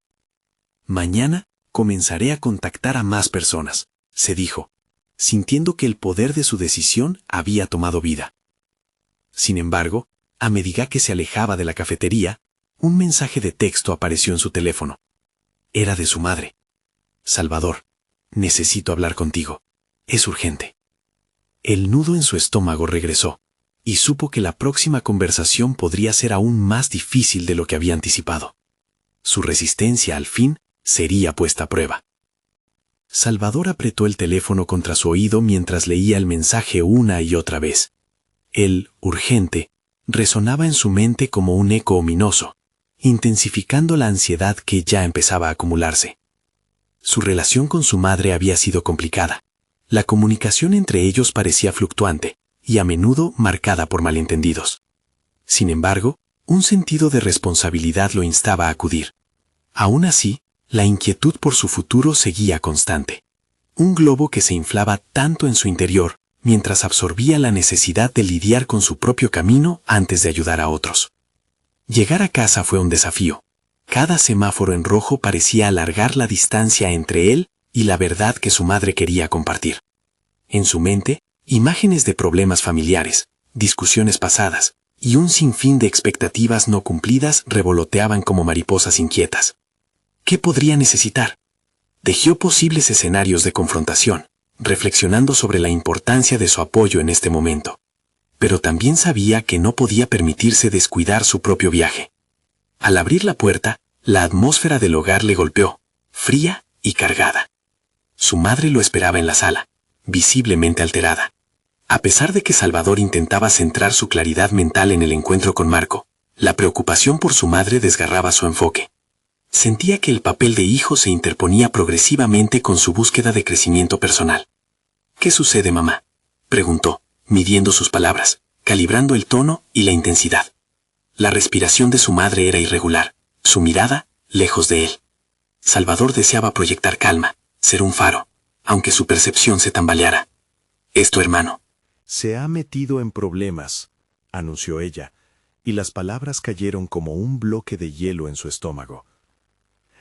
S1: Mañana comenzaré a contactar a más personas, se dijo, sintiendo que el poder de su decisión había tomado vida. Sin embargo, a medida que se alejaba de la cafetería, un mensaje de texto apareció en su teléfono. Era de su madre. Salvador, necesito hablar contigo. Es urgente. El nudo en su estómago regresó, y supo que la próxima conversación podría ser aún más difícil de lo que había anticipado. Su resistencia, al fin, sería puesta a prueba. Salvador apretó el teléfono contra su oído mientras leía el mensaje una y otra vez. El urgente resonaba en su mente como un eco ominoso, intensificando la ansiedad que ya empezaba a acumularse. Su relación con su madre había sido complicada. La comunicación entre ellos parecía fluctuante y a menudo marcada por malentendidos. Sin embargo, un sentido de responsabilidad lo instaba a acudir. Aún así, la inquietud por su futuro seguía constante. Un globo que se inflaba tanto en su interior mientras absorbía la necesidad de lidiar con su propio camino antes de ayudar a otros. Llegar a casa fue un desafío.
S3: Cada semáforo en rojo parecía alargar la distancia entre él y la verdad que su madre quería compartir. En su mente, imágenes de problemas familiares, discusiones pasadas y un sinfín de expectativas no cumplidas revoloteaban como mariposas inquietas. ¿Qué podría necesitar? Tejió posibles escenarios de confrontación, reflexionando sobre la importancia de su apoyo en este momento. Pero también sabía que no podía permitirse descuidar su propio viaje. Al abrir la puerta, la atmósfera del hogar le golpeó, fría y cargada. Su madre lo esperaba en la sala, visiblemente alterada. A pesar de que Salvador intentaba centrar su claridad mental en el encuentro con Marco, la preocupación por su madre desgarraba su enfoque. Sentía que el papel de hijo se interponía progresivamente con su búsqueda de crecimiento personal. ¿Qué sucede, mamá?, preguntó, midiendo sus palabras, calibrando el tono y la intensidad. La respiración de su madre era irregular, su mirada lejos de él. Salvador deseaba proyectar calma, ser un faro, aunque su percepción se tambaleara. «Es tu hermano».
S1: Se ha metido en problemas, anunció ella, y las palabras cayeron como un bloque de hielo en su estómago.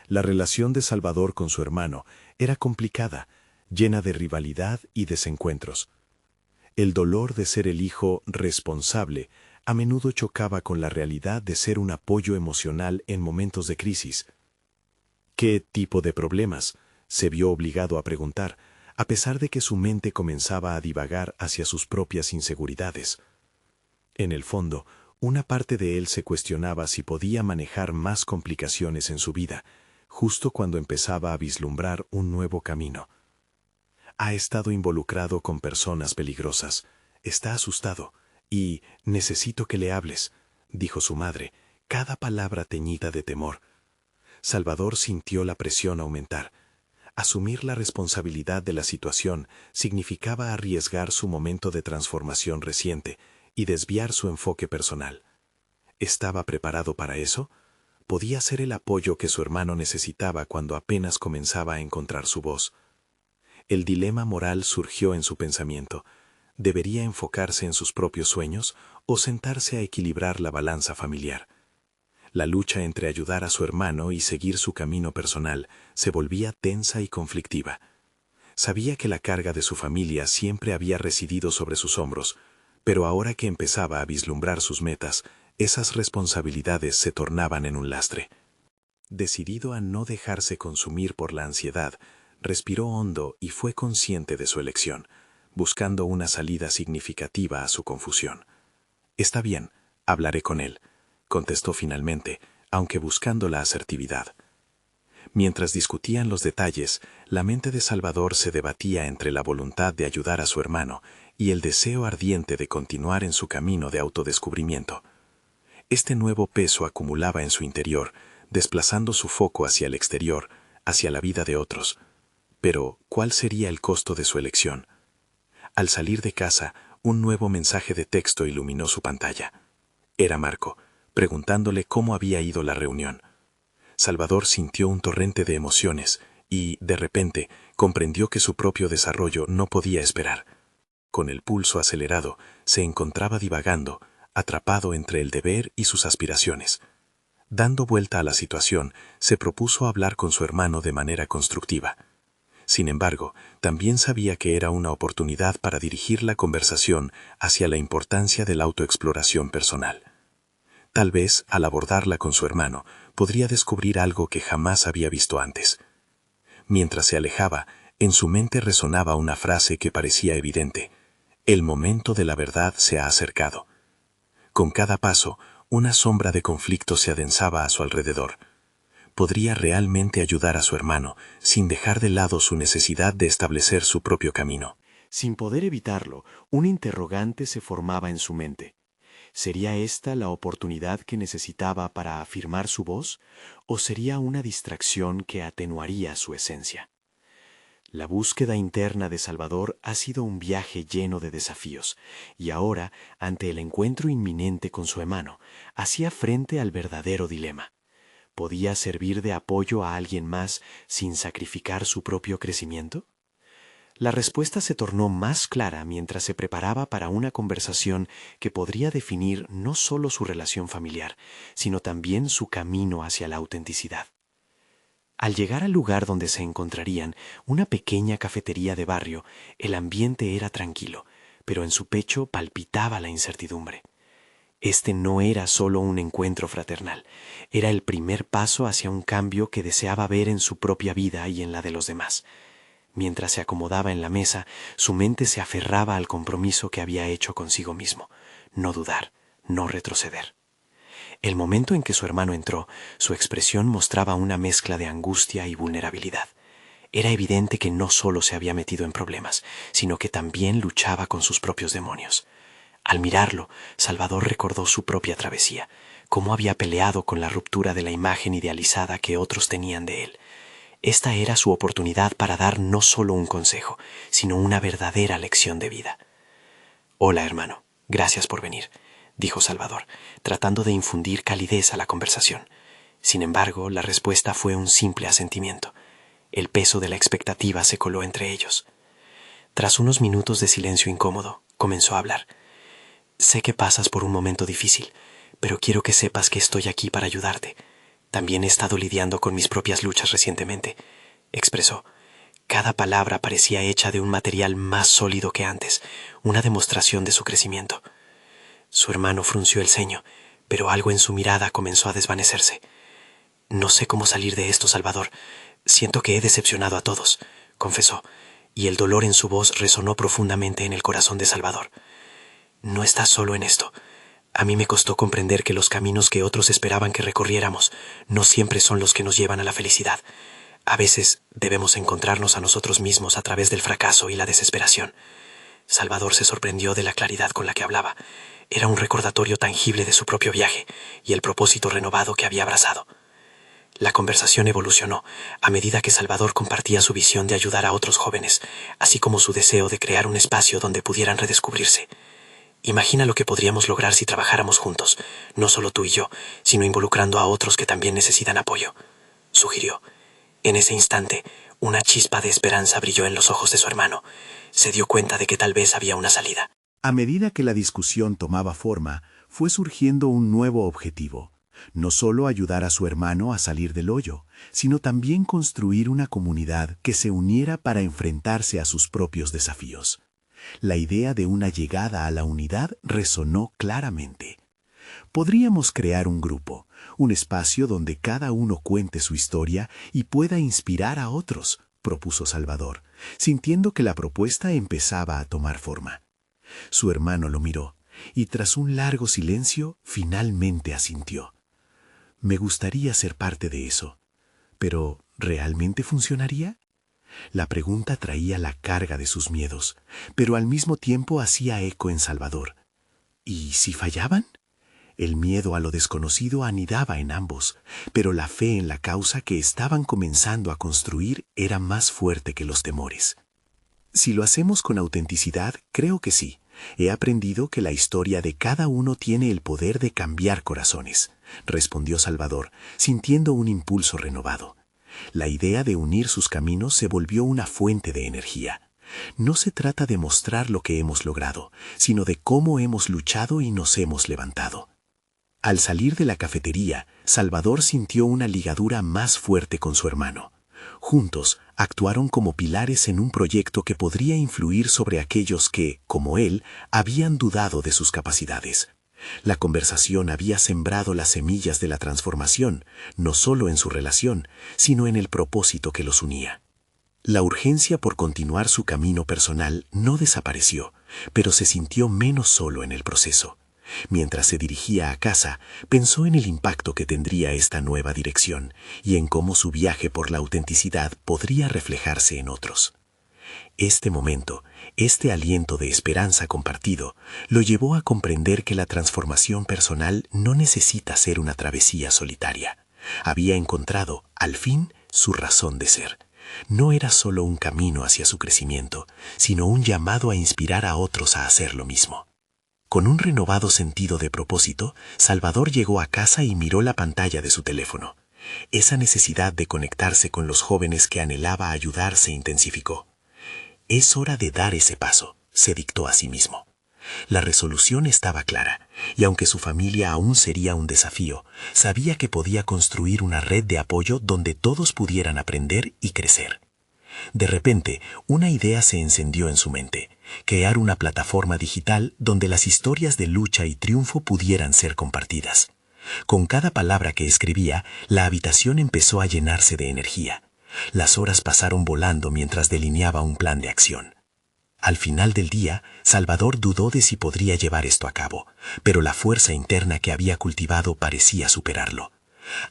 S1: La relación de Salvador con su hermano era complicada, llena de rivalidad y desencuentros. El dolor de ser el hijo responsable a menudo chocaba con la realidad de ser un apoyo emocional en momentos de crisis. ¿Qué tipo de problemas?, se vio obligado a preguntar, a pesar de que su mente comenzaba a divagar hacia sus propias inseguridades. En el fondo, una parte de él se cuestionaba si podía manejar más complicaciones en su vida, justo cuando empezaba a vislumbrar un nuevo camino. Ha estado involucrado con personas peligrosas, está asustado, y «necesito que le hables», dijo su madre, cada palabra teñida de temor. Salvador sintió la presión aumentar. Asumir la responsabilidad de la situación significaba arriesgar su momento de transformación reciente y desviar su enfoque personal. ¿Estaba preparado para eso? Podía ser el apoyo que su hermano necesitaba cuando apenas comenzaba a encontrar su voz. El dilema moral surgió en su pensamiento. ¿Debería enfocarse en sus propios sueños o sentarse a equilibrar la balanza familiar? La lucha entre ayudar a su hermano y seguir su camino personal se volvía tensa y conflictiva. Sabía que la carga de su familia siempre había residido sobre sus hombros, pero ahora que empezaba a vislumbrar sus metas, esas responsabilidades se tornaban en un lastre. Decidido a no dejarse consumir por la ansiedad, respiró hondo y fue consciente de su elección, buscando una salida significativa a su confusión. «Está bien, hablaré con él», contestó finalmente, aunque buscando la asertividad. Mientras discutían los detalles, la mente de Salvador se debatía entre la voluntad de ayudar a su hermano y el deseo ardiente de continuar en su camino de autodescubrimiento. Este nuevo peso acumulaba en su interior, desplazando su foco hacia el exterior, hacia la vida de otros. Pero, ¿cuál sería el costo de su elección? Al salir de casa, un nuevo mensaje de texto iluminó su pantalla. Era Marco, preguntándole cómo había ido la reunión. Salvador sintió un torrente de emociones y, de repente, comprendió que su propio desarrollo no podía esperar. Con el pulso acelerado, se encontraba divagando, atrapado entre el deber y sus aspiraciones. Dando vuelta a la situación, se propuso hablar con su hermano de manera constructiva. Sin embargo, también sabía que era una oportunidad para dirigir la conversación hacia la importancia de la autoexploración personal. Tal vez, al abordarla con su hermano, podría descubrir algo que jamás había visto antes. Mientras se alejaba, en su mente resonaba una frase que parecía evidente: «El momento de la verdad se ha acercado». Con cada paso, una sombra de conflicto se adensaba a su alrededor. Podría realmente ayudar a su hermano, sin dejar de lado su necesidad de establecer su propio camino.
S2: Sin poder evitarlo, un interrogante se formaba en su mente. ¿Sería esta la oportunidad que necesitaba para afirmar su voz, o sería una distracción que atenuaría su esencia? La búsqueda interna de Salvador ha sido un viaje lleno de desafíos, y ahora, ante el encuentro inminente con su hermano, hacía frente al verdadero dilema. ¿Podía servir de apoyo a alguien más sin sacrificar su propio crecimiento?
S5: La respuesta se tornó más clara mientras se preparaba para una conversación que podría definir no solo su relación familiar, sino también su camino hacia la autenticidad. Al llegar al lugar donde se encontrarían, una pequeña cafetería de barrio, el ambiente era tranquilo, pero en su pecho palpitaba la incertidumbre. Este no era solo un encuentro fraternal, era el primer paso hacia un cambio que deseaba ver en su propia vida y en la de los demás. Mientras se acomodaba en la mesa, su mente se aferraba al compromiso que había hecho consigo mismo: no dudar, no retroceder. El momento en que su hermano entró, su expresión mostraba una mezcla de angustia y vulnerabilidad. Era evidente que no solo se había metido en problemas, sino que también luchaba con sus propios demonios. Al mirarlo, Salvador recordó su propia travesía, cómo había peleado con la ruptura de la imagen idealizada que otros tenían de él. Esta era su oportunidad para dar no solo un consejo, sino una verdadera lección de vida. «Hola, hermano, gracias por venir», dijo Salvador, tratando de infundir calidez a la conversación. Sin embargo, la respuesta fue un simple asentimiento. El peso de la expectativa se coló entre ellos. Tras unos minutos de silencio incómodo, comenzó a hablar. «Sé que pasas por un momento difícil, pero quiero que sepas que estoy aquí para ayudarte. También he estado lidiando con mis propias luchas recientemente», expresó. Cada palabra parecía hecha de un material más sólido que antes, una demostración de su crecimiento. Su hermano frunció el ceño, pero algo en su mirada comenzó a desvanecerse. «No sé cómo salir de esto, Salvador. Siento que he decepcionado a todos», confesó, y el dolor en su voz resonó profundamente en el corazón de Salvador. «No estás solo en esto. A mí me costó comprender que los caminos que otros esperaban que recorriéramos no siempre son los que nos llevan a la felicidad. A veces debemos encontrarnos a nosotros mismos a través del fracaso y la desesperación». Salvador se sorprendió de la claridad con la que hablaba. Era un recordatorio tangible de su propio viaje y el propósito renovado que había abrazado. La conversación evolucionó a medida que Salvador compartía su visión de ayudar a otros jóvenes, así como su deseo de crear un espacio donde pudieran redescubrirse. «Imagina lo que podríamos lograr si trabajáramos juntos, no solo tú y yo, sino involucrando a otros que también necesitan apoyo», sugirió. En ese instante, una chispa de esperanza brilló en los ojos de su hermano. Se dio cuenta de que tal vez había una salida.
S1: A medida que la discusión tomaba forma, fue surgiendo un nuevo objetivo. No solo ayudar a su hermano a salir del hoyo, sino también construir una comunidad que se uniera para enfrentarse a sus propios desafíos. La idea de una llegada a la unidad resonó claramente. Podríamos crear un grupo, un espacio donde cada uno cuente su historia y pueda inspirar a otros, propuso Salvador, sintiendo que la propuesta empezaba a tomar forma. Su hermano lo miró, y tras un largo silencio, finalmente asintió. «Me gustaría ser parte de eso, pero ¿realmente funcionaría?». La pregunta traía la carga de sus miedos, pero al mismo tiempo hacía eco en Salvador. ¿Y si fallaban? El miedo a lo desconocido anidaba en ambos, pero la fe en la causa que estaban comenzando a construir era más fuerte que los temores. «Si lo hacemos con autenticidad, creo que sí. He aprendido que la historia de cada uno tiene el poder de cambiar corazones», respondió Salvador, sintiendo un impulso renovado. La idea de unir sus caminos se volvió una fuente de energía. No se trata de mostrar lo que hemos logrado, sino de cómo hemos luchado y nos hemos levantado. Al salir de la cafetería, Salvador sintió una ligadura más fuerte con su hermano. Juntos, actuaron como pilares en un proyecto que podría influir sobre aquellos que, como él, habían dudado de sus capacidades. La conversación había sembrado las semillas de la transformación, no solo en su relación, sino en el propósito que los unía. La urgencia por continuar su camino personal no desapareció, pero se sintió menos solo en el proceso. Mientras se dirigía a casa, pensó en el impacto que tendría esta nueva dirección y en cómo su viaje por la autenticidad podría reflejarse en otros. Este momento, este aliento de esperanza compartido, lo llevó a comprender que la transformación personal no necesita ser una travesía solitaria. Había encontrado, al fin, su razón de ser. No era solo un camino hacia su crecimiento, sino un llamado a inspirar a otros a hacer lo mismo. Con un renovado sentido de propósito, Salvador llegó a casa y miró la pantalla de su teléfono. Esa necesidad de conectarse con los jóvenes que anhelaba ayudar se intensificó.
S2: Es hora de dar ese paso, se dictó a sí mismo. La resolución estaba clara, y aunque su familia aún sería un desafío, sabía que podía construir una red de apoyo donde todos pudieran aprender y crecer. De repente, una idea se encendió en su mente: crear una plataforma digital donde las historias de lucha y triunfo pudieran ser compartidas. Con cada palabra que escribía, la habitación empezó a llenarse de energía. Las horas pasaron volando mientras delineaba un plan de acción. Al final del día, Salvador dudó de si podría llevar esto a cabo, pero la fuerza interna que había cultivado parecía superarlo.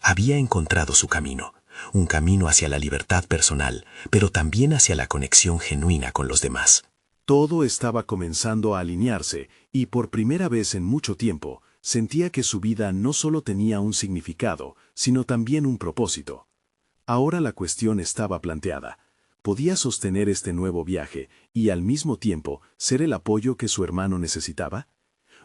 S2: Había encontrado su camino, un camino hacia la libertad personal, pero también hacia la conexión genuina con los demás.
S1: Todo estaba comenzando a alinearse, y por primera vez en mucho tiempo, sentía que su vida no solo tenía un significado, sino también un propósito. Ahora la cuestión estaba planteada. ¿Podía sostener este nuevo viaje y al mismo tiempo ser el apoyo que su hermano necesitaba?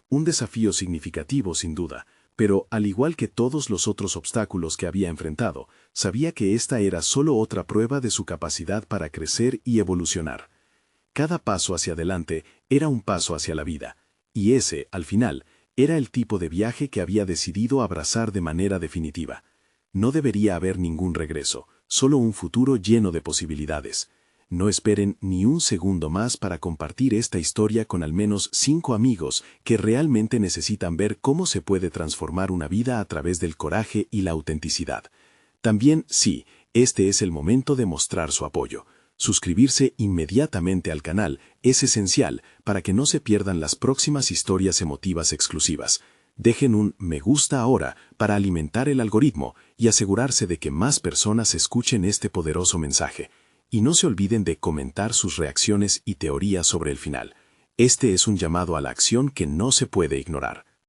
S1: Un desafío significativo sin duda, pero al igual que todos los otros obstáculos que había enfrentado, sabía que esta era solo otra prueba de su capacidad para crecer y evolucionar. Cada paso hacia adelante era un paso hacia la vida, y ese, al final, era el tipo de viaje que había decidido abrazar de manera definitiva. No debería haber ningún regreso, solo un futuro lleno de posibilidades. No esperen ni un segundo más para compartir esta historia con al menos 5 amigos que realmente necesitan ver cómo se puede transformar una vida a través del coraje y la autenticidad. También, sí, este es el momento de mostrar su apoyo. Suscribirse inmediatamente al canal es esencial para que no se pierdan las próximas historias emotivas exclusivas. Dejen un me gusta ahora para alimentar el algoritmo y asegurarse de que más personas escuchen este poderoso mensaje. Y no se olviden de comentar sus reacciones y teorías sobre el final. Este es un llamado a la acción que no se puede ignorar.